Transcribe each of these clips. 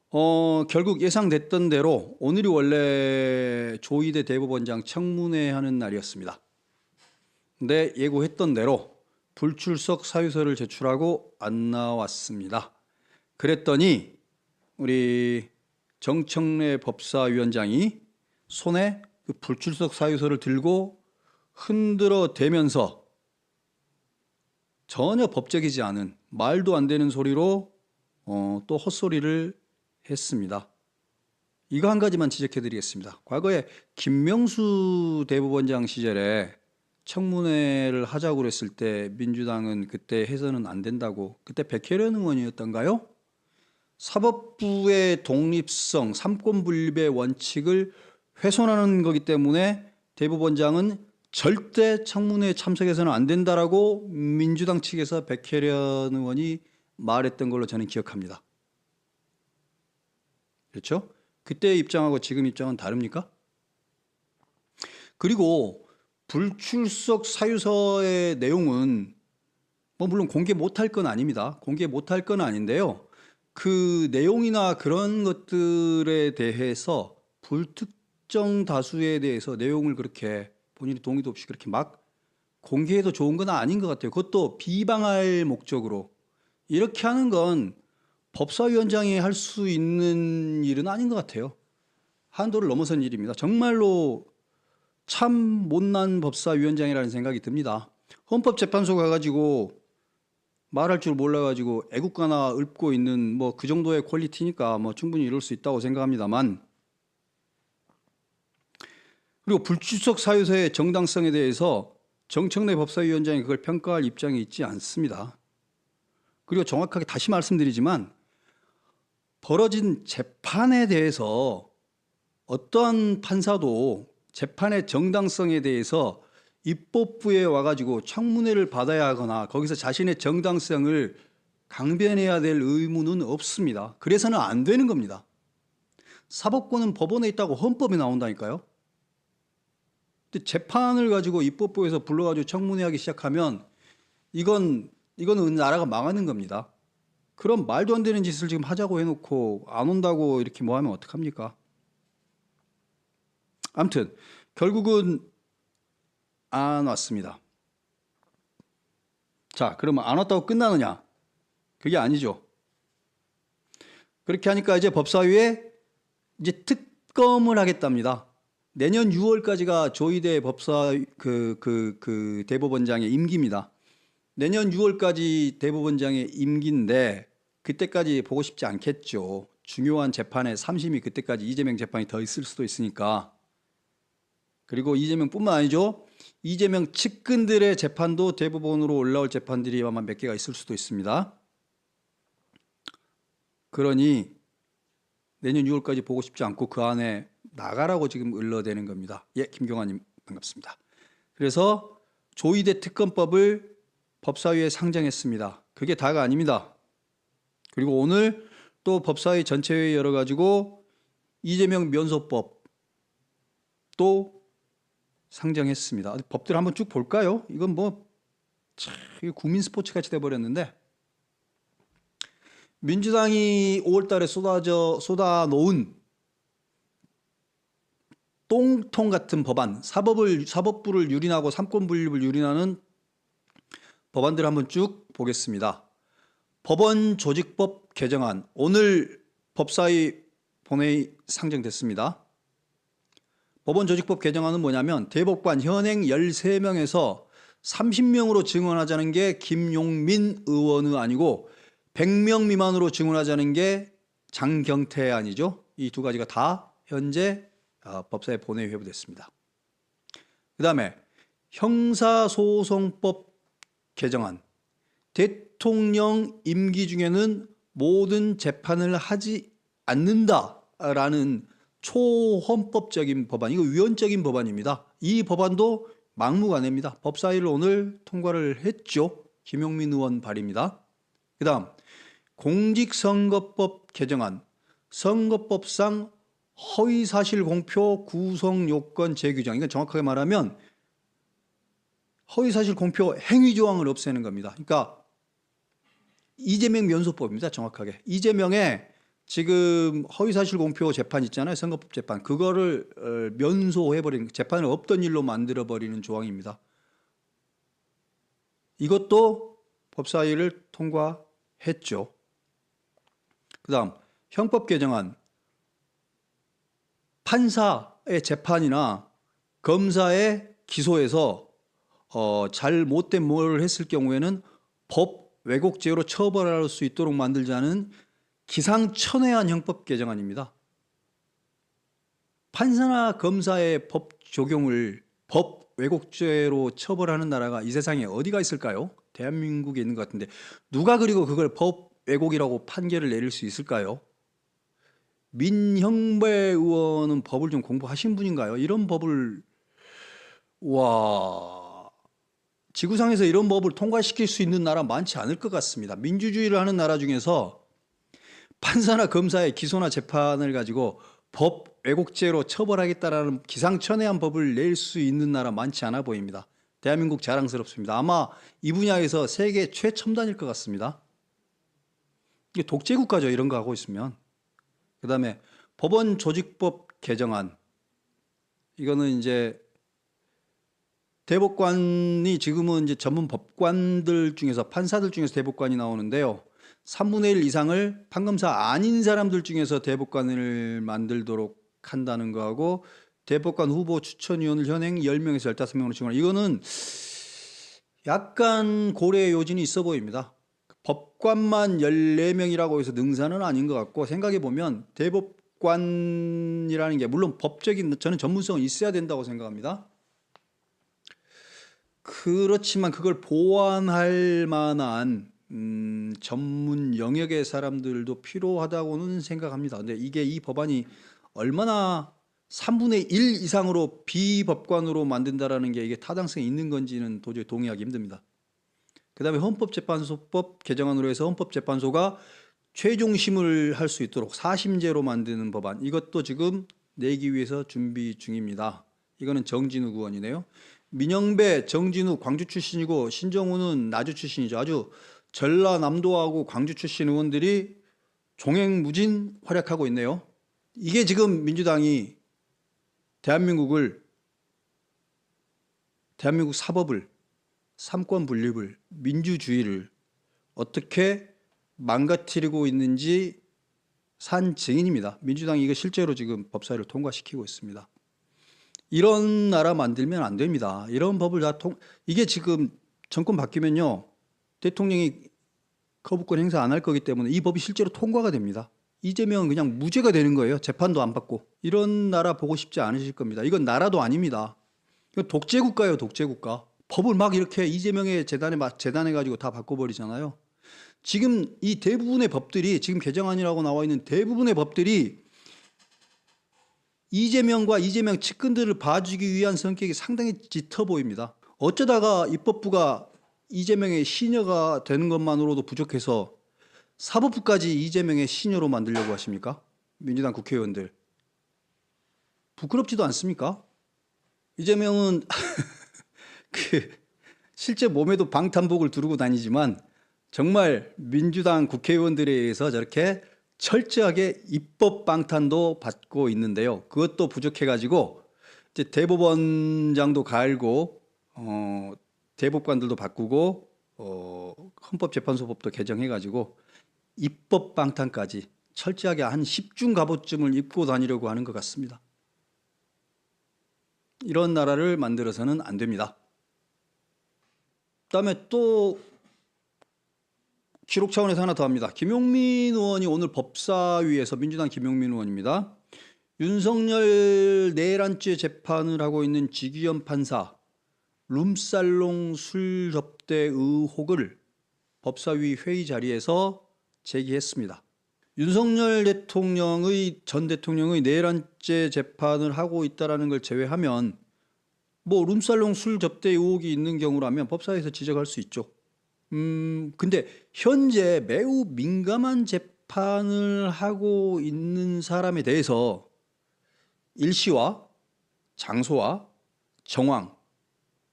결국 예상됐던 대로 오늘이 원래 조희대 대법원장 청문회 하는 날이었습니다. 근데 예고했던 대로 불출석 사유서를 제출하고 안 나왔습니다. 그랬더니 우리 정청래 법사위원장이 손에 그 불출석 사유서를 들고 흔들어 대면서 전혀 법적이지 않은 말도 안 되는 소리로 또 헛소리를 했습니다. 이거 한 가지만 지적해 드리겠습니다. 과거에 김명수 대법원장 시절에 청문회를 하자고 그랬을 때 민주당은 그때 해서는 안 된다고, 그때 백혜련 의원이었던가요? 사법부의 독립성, 삼권분립의 원칙을 훼손하는 거기 때문에 대법원장은 절대 청문회에 참석해서는 안 된다라고 민주당 측에서 백혜련 의원이 말했던 걸로 저는 기억합니다. 그렇죠? 그때의 입장하고 지금 입장은 다릅니까? 그리고 불출석 사유서의 내용은 물론 공개 못할 건 아닙니다. 공개 못할 건 아닌데요. 그 내용이나 그런 것들에 대해서 불특정 다수에 대해서 내용을 그렇게 본인이 동의도 없이 그렇게 막 공개해도 좋은 건 아닌 것 같아요. 그것도 비방할 목적으로. 이렇게 하는 건 법사위원장이 할 수 있는 일은 아닌 것 같아요. 한도를 넘어선 일입니다. 정말로 참 못난 법사위원장이라는 생각이 듭니다. 헌법재판소 가가지고 말할 줄 몰라가지고 애국가나 읊고 있는 뭐 그 정도의 퀄리티니까 뭐 충분히 이럴 수 있다고 생각합니다만, 그리고 불출석 사유서의 정당성에 대해서 정청래 법사위원장이 그걸 평가할 입장에 있지 않습니다. 그리고 정확하게 다시 말씀드리지만 벌어진 재판에 대해서 어떠한 판사도 재판의 정당성에 대해서 입법부에 와가지고 청문회를 받아야 하거나 거기서 자신의 정당성을 강변해야 될 의무는 없습니다. 그래서는 안 되는 겁니다. 사법권은 법원에 있다고 헌법에 나온다니까요. 근데 재판을 가지고 입법부에서 불러가지고 청문회하기 시작하면 이거는 나라가 망하는 겁니다. 그럼 말도 안 되는 짓을 지금 하자고 해놓고 안 온다고 이렇게 뭐 하면 어떡합니까? 아무튼 결국은 안 왔습니다. 자, 그러면 안 왔다고 끝나느냐? 그게 아니죠. 그렇게 하니까 이제 법사위에 이제 특검을 하겠답니다. 내년 6월까지가 조희대 대법원장의 임기입니다. 내년 6월까지 대법원장의 임기인데 그때까지 보고 싶지 않겠죠. 중요한 재판에 3심이 그때까지 이재명 재판이 더 있을 수도 있으니까. 그리고 이재명뿐만 아니죠. 이재명 측근들의 재판도 대법원으로 올라올 재판들이 아마 몇 개가 있을 수도 있습니다. 그러니 내년 6월까지 보고 싶지 않고 그 안에 나가라고 지금 을러대는 겁니다. 예, 김경환님 반갑습니다. 그래서 조희대 특검법을 법사위에 상정했습니다. 그게 다가 아닙니다. 그리고 오늘 또 법사위 전체회의 열어가지고 이재명 면소법 또 상정했습니다. 법들 한번 쭉 볼까요? 이건 이게 국민 스포츠 같이 돼버렸는데, 민주당이 5월달에 쏟아놓은 똥통 같은 법안, 사법부를 유린하고 삼권분립을 유린하는 법안들 한번 쭉 보겠습니다. 법원조직법 개정안, 오늘 법사위 본회의 상정됐습니다. 법원조직법 개정안은 뭐냐면 대법관 현행 13명에서 30명으로 증언하자는 게 김용민 의원의 아니고 100명 미만으로 증언하자는 게 장경태 아니죠. 이 두 가지가 다 현재 법사위 본회의 회부됐습니다. 그 다음에 형사소송법 개정안, 대통령 임기 중에는 모든 재판을 하지 않는다라는 초헌법적인 법안, 이거 위헌적인 법안입니다. 이 법안도 막무가내입니다. 법사위를 오늘 통과를 했죠. 김용민 의원 발의입니다. 그 다음 공직선거법 개정안, 선거법상 허위사실 공표 구성요건 재규정, 이건 정확하게 말하면 허위사실 공표 행위조항을 없애는 겁니다. 그러니까 이재명 면소법입니다. 정확하게 이재명의 지금 허위사실 공표 재판 있잖아요. 선거법 재판. 그거를 면소해버리는, 재판을 없던 일로 만들어버리는 조항입니다. 이것도 법사위를 통과했죠. 그 다음 형법 개정안. 판사의 재판이나 검사의 기소에서 잘못된 뭘 했을 경우에는 법 왜곡죄로 처벌할 수 있도록 만들자는 기상천외한 형법 개정안입니다. 판사나 검사의 법 적용을 법 왜곡죄로 처벌하는 나라가 이 세상에 어디가 있을까요? 대한민국에 있는 것 같은데 누가 그리고 그걸 법 왜곡이라고 판결을 내릴 수 있을까요? 민형배 의원은 법을 좀 공부하신 분인가요? 이런 법을 지구상에서 이런 법을 통과시킬 수 있는 나라 많지 않을 것 같습니다. 민주주의를 하는 나라 중에서 판사나 검사의 기소나 재판을 가지고 법 왜곡죄로 처벌하겠다라는 기상천외한 법을 낼 수 있는 나라 많지 않아 보입니다. 대한민국 자랑스럽습니다. 아마 이 분야에서 세계 최첨단일 것 같습니다. 이게 독재국가죠. 이런 거 하고 있으면. 그 다음에 법원 조직법 개정안. 이거는 이제 대법관이 지금은 이제 전문 법관들 중에서 판사들 중에서 대법관이 나오는데요. 3분의 1 이상을 판검사 아닌 사람들 중에서 대법관을 만들도록 한다는 거하고 대법관 후보 추천위원을 현행 10명에서 15명으로 지정하는 이거는 약간 고려의 요진이 있어 보입니다. 법관만 14명이라고 해서 능사는 아닌 것 같고 생각해 보면 대법관이라는 게 물론 법적인 저는 전문성은 있어야 된다고 생각합니다. 그렇지만 그걸 보완할 만한 전문 영역의 사람들도 필요하다고는 생각합니다. 근데 이게 이 법안이 얼마나 3분의 1 이상으로 비법관으로 만든다라는 게 이게 타당성이 있는 건지는 도저히 동의하기 힘듭니다. 그 다음에 헌법재판소법 개정안으로 해서 헌법재판소가 최종심을 할 수 있도록 사심제로 만드는 법안, 이것도 지금 내기 위해서 준비 중입니다. 이거는 정진욱 의원이네요. 민영배, 정진욱 광주 출신이고 신정우는 나주 출신이죠. 아주 전라남도하고 광주 출신 의원들이 종횡무진 활약하고 있네요. 이게 지금 민주당이 대한민국 사법을, 삼권 분립을, 민주주의를 어떻게 망가뜨리고 있는지 산 증인입니다. 민주당이 이거 실제로 지금 법사위를 통과시키고 있습니다. 이런 나라 만들면 안 됩니다. 이런 법을 이게 지금 정권 바뀌면요. 대통령이 거부권 행사 안 할 거기 때문에 이 법이 실제로 통과가 됩니다. 이재명은 그냥 무죄가 되는 거예요. 재판도 안 받고. 이런 나라 보고 싶지 않으실 겁니다. 이건 나라도 아닙니다. 이건 독재국가예요. 독재국가. 법을 막 이렇게 이재명의 재단해가지고 다 바꿔버리잖아요. 지금 이 대부분의 법들이 지금 개정안이라고 나와 있는 대부분의 법들이 이재명과 이재명 측근들을 봐주기 위한 성격이 상당히 짙어 보입니다. 어쩌다가 입법부가 이재명의 시녀가 되는 것만으로도 부족해서 사법부까지 이재명의 시녀로 만들려고 하십니까? 민주당 국회의원들. 부끄럽지도 않습니까? 이재명은 실제 몸에도 방탄복을 두르고 다니지만 정말 민주당 국회의원들에 의해서 저렇게 철저하게 입법 방탄도 받고 있는데요. 그것도 부족해가지고 이제 대법원장도 갈고 대법관들도 바꾸고 헌법재판소법도 개정해가지고 입법 방탄까지 철저하게 한 10중 갑옷쯤을 입고 다니려고 하는 것 같습니다. 이런 나라를 만들어서는 안 됩니다. 그다음에 또 기록 차원에서 하나 더 합니다. 김용민 의원이 오늘 법사위에서, 민주당 김용민 의원입니다. 윤석열 내란죄 재판을 하고 있는 지기현 판사 룸살롱 술 접대 의혹을 법사위 회의 자리에서 제기했습니다. 윤석열 전 대통령의 내란죄 재판을 하고 있다는 걸 제외하면 뭐 룸살롱 술 접대 의혹이 있는 경우라면 법사위에서 지적할 수 있죠. 근데 현재 매우 민감한 재판을 하고 있는 사람에 대해서 일시와 장소와 정황,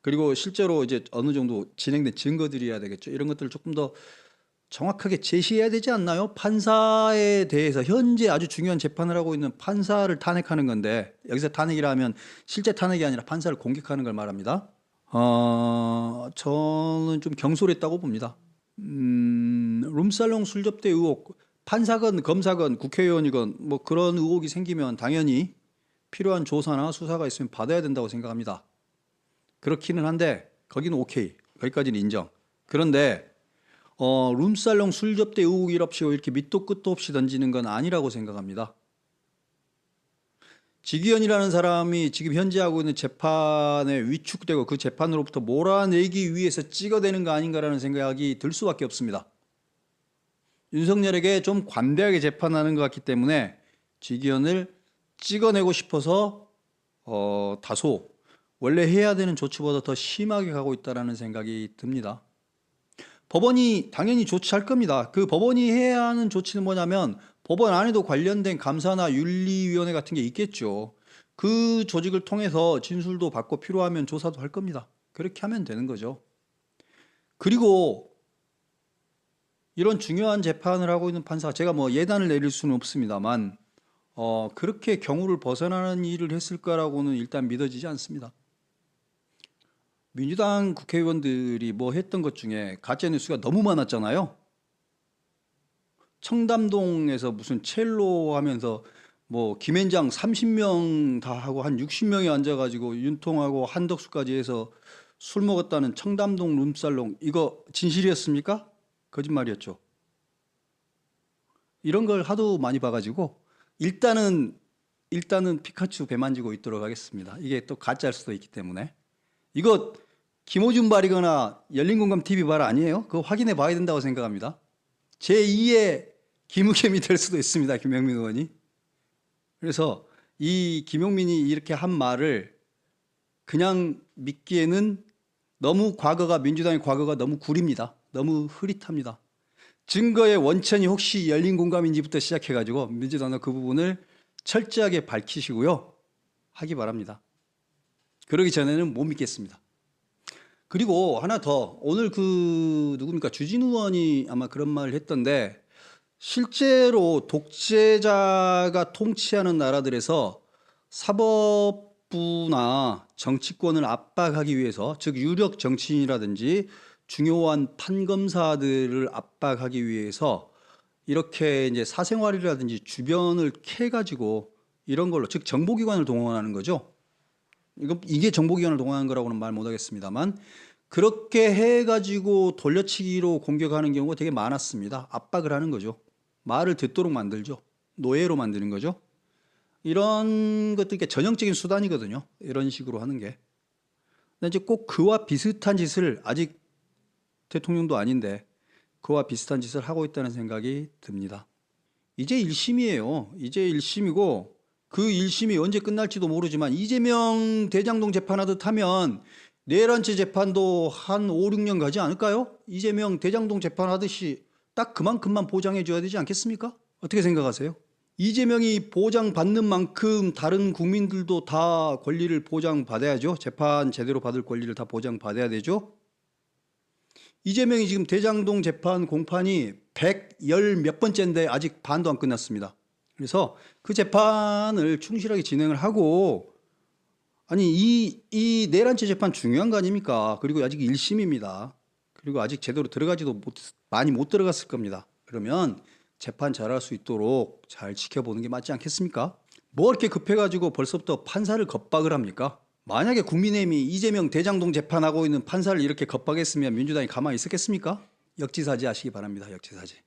그리고 실제로 이제 어느 정도 진행된 증거들이어야 되겠죠. 이런 것들을 조금 더 정확하게 제시해야 되지 않나요? 판사에 대해서 현재 아주 중요한 재판을 하고 있는 판사를 탄핵하는 건데, 여기서 탄핵이라 하면 실제 탄핵이 아니라 판사를 공격하는 걸 말합니다. 저는 좀 경솔했다고 봅니다. 룸살롱 술접대 의혹, 판사건 검사건 국회의원이건 뭐 그런 의혹이 생기면 당연히 필요한 조사나 수사가 있으면 받아야 된다고 생각합니다. 그렇기는 한데 거기는 오케이, 거기까지는 인정. 그런데 룸살롱 술접대 의혹이랍시고 이렇게 밑도 끝도 없이 던지는 건 아니라고 생각합니다. 지기현이라는 사람이 지금 현재 하고 있는 재판에 위축되고 그 재판으로부터 몰아내기 위해서 찍어대는 거 아닌가라는 생각이 들 수밖에 없습니다. 윤석열에게 좀 관대하게 재판하는 것 같기 때문에 지기현을 찍어내고 싶어서 다소 원래 해야 되는 조치보다 더 심하게 가고 있다는 생각이 듭니다. 법원이 당연히 조치할 겁니다. 그 법원이 해야 하는 조치는 뭐냐면 법원 안에도 관련된 감사나 윤리위원회 같은 게 있겠죠. 그 조직을 통해서 진술도 받고 필요하면 조사도 할 겁니다. 그렇게 하면 되는 거죠. 그리고 이런 중요한 재판을 하고 있는 판사가, 제가 뭐 예단을 내릴 수는 없습니다만 그렇게 경우를 벗어나는 일을 했을 거라고는 일단 믿어지지 않습니다. 민주당 국회의원들이 뭐 했던 것 중에 가짜뉴스가 너무 많았잖아요. 청담동에서 무슨 첼로 하면서 뭐 김앤장 30명 다 하고 한 60명이 앉아가지고 윤통하고 한덕수까지 해서 술 먹었다는 청담동 룸살롱, 이거 진실이었습니까? 거짓말이었죠. 이런 걸 하도 많이 봐가지고 일단은 피카츄 배 만지고 있도록 하겠습니다. 이게 또 가짜일 수도 있기 때문에. 이거 김호준 발이거나 열린공감TV 발 아니에요? 그거 확인해 봐야 된다고 생각합니다. 제2의 김우겸이 될 수도 있습니다. 김용민 의원이. 그래서 이 김용민이 이렇게 한 말을 그냥 믿기에는 너무 민주당의 과거가 너무 구립니다. 너무 흐릿합니다. 증거의 원천이 혹시 열린공감인지부터 시작해가지고 민주당은 그 부분을 철저하게 밝히시고요. 하기 바랍니다. 그러기 전에는 못 믿겠습니다. 그리고 하나 더, 오늘 누굽니까? 주진우 의원이 아마 그런 말을 했던데, 실제로 독재자가 통치하는 나라들에서 사법부나 정치권을 압박하기 위해서, 즉 유력 정치인이라든지 중요한 판검사들을 압박하기 위해서 이렇게 이제 사생활이라든지 주변을 캐가지고 이런 걸로, 즉 정보기관을 동원하는 거죠. 이게 정보기관을 동원하는 거라고는 말 못하겠습니다만, 그렇게 해가지고 돌려치기로 공격하는 경우가 되게 많았습니다. 압박을 하는 거죠. 말을 듣도록 만들죠. 노예로 만드는 거죠. 이런 것들이 전형적인 수단이거든요. 이런 식으로 하는 게. 근데 이제 꼭 그와 비슷한 짓을, 아직 대통령도 아닌데 그와 비슷한 짓을 하고 있다는 생각이 듭니다. 이제 1심이에요. 이제 1심이고 그 1심이 언제 끝날지도 모르지만, 이재명 대장동 재판하듯 하면 내란죄 재판도 한 5, 6년 가지 않을까요? 이재명 대장동 재판하듯이 딱 그만큼만 보장해 줘야 되지 않겠습니까? 어떻게 생각하세요? 이재명이 보장받는 만큼 다른 국민들도 다 권리를 보장받아야죠. 재판 제대로 받을 권리를 다 보장받아야 되죠. 이재명이 지금 대장동 재판 공판이 110 몇 번째인데 아직 반도 안 끝났습니다. 그래서 그 재판을 충실하게 진행을 하고, 아니 이 내란죄 재판 중요한 거 아닙니까? 그리고 아직 1심입니다. 그리고 아직 제대로 많이 못 들어갔을 겁니다. 그러면 재판 잘할 수 있도록 잘 지켜보는 게 맞지 않겠습니까? 뭐 이렇게 급해가지고 벌써부터 판사를 겁박을 합니까? 만약에 국민의힘이 이재명 대장동 재판하고 있는 판사를 이렇게 겁박했으면 민주당이 가만히 있었겠습니까? 역지사지 하시기 바랍니다. 역지사지.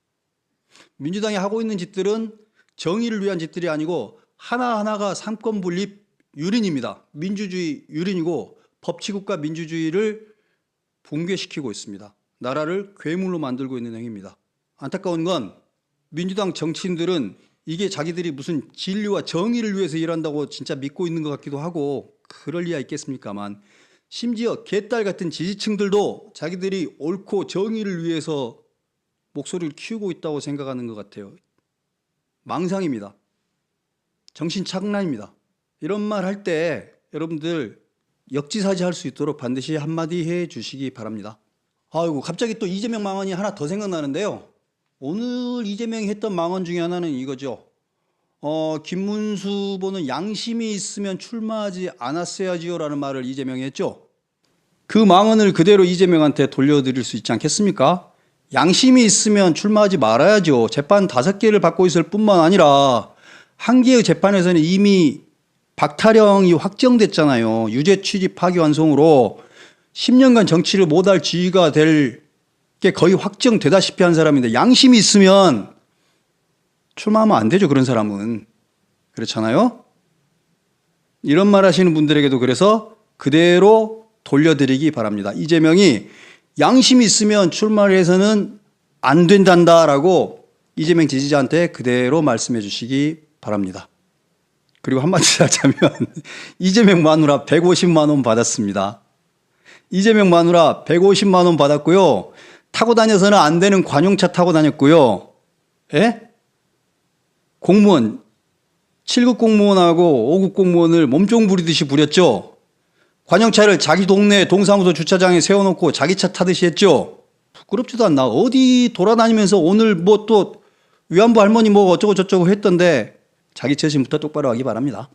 민주당이 하고 있는 짓들은 정의를 위한 짓들이 아니고 하나하나가 삼권 분립 유린입니다. 민주주의 유린이고 법치국가 민주주의를 붕괴시키고 있습니다. 나라를 괴물로 만들고 있는 행위입니다. 안타까운 건 민주당 정치인들은 이게 자기들이 무슨 진리와 정의를 위해서 일한다고 진짜 믿고 있는 것 같기도 하고, 그럴 리야 있겠습니까만, 심지어 개딸 같은 지지층들도 자기들이 옳고 정의를 위해서 목소리를 키우고 있다고 생각하는 것 같아요. 망상입니다. 정신착란입니다. 이런 말 할 때 여러분들 역지사지 할 수 있도록 반드시 한마디 해 주시기 바랍니다. 아이고, 갑자기 또 이재명 망언이 하나 더 생각나는데요. 오늘 이재명이 했던 망언 중에 하나는 이거죠. 김문수 후보는 양심이 있으면 출마하지 않았어야지요라는 말을 이재명이 했죠. 그 망언을 그대로 이재명한테 돌려드릴 수 있지 않겠습니까? 양심이 있으면 출마하지 말아야죠. 재판 5개를 받고 있을 뿐만 아니라 한 개의 재판에서는 이미 박타령이 확정됐잖아요. 유죄 취지 파기환송으로 10년간 정치를 못할 지위가 될 게 거의 확정되다시피 한 사람인데 양심이 있으면 출마하면 안 되죠. 그런 사람은. 그렇잖아요. 이런 말 하시는 분들에게도 그래서 그대로 돌려드리기 바랍니다. 이재명이 양심이 있으면 출마를 해서는 안 된단다라고 이재명 지지자한테 그대로 말씀해 주시기 바랍니다. 그리고 한마디 하자면 이재명 마누라 150만 원 받았습니다. 이재명 마누라 150만 원 받았고요. 타고 다녀서는 안 되는 관용차 타고 다녔고요. 예? 공무원 7급 공무원하고 5급 공무원을 몸종 부리듯이 부렸죠. 관용차를 자기 동네 동사무소 주차장에 세워놓고 자기 차 타듯이 했죠. 부끄럽지도 않나. 어디 돌아다니면서 오늘 뭐 또 위안부 할머니 뭐 어쩌고 저쩌고 했던데 자기 처신부터 똑바로 하기 바랍니다.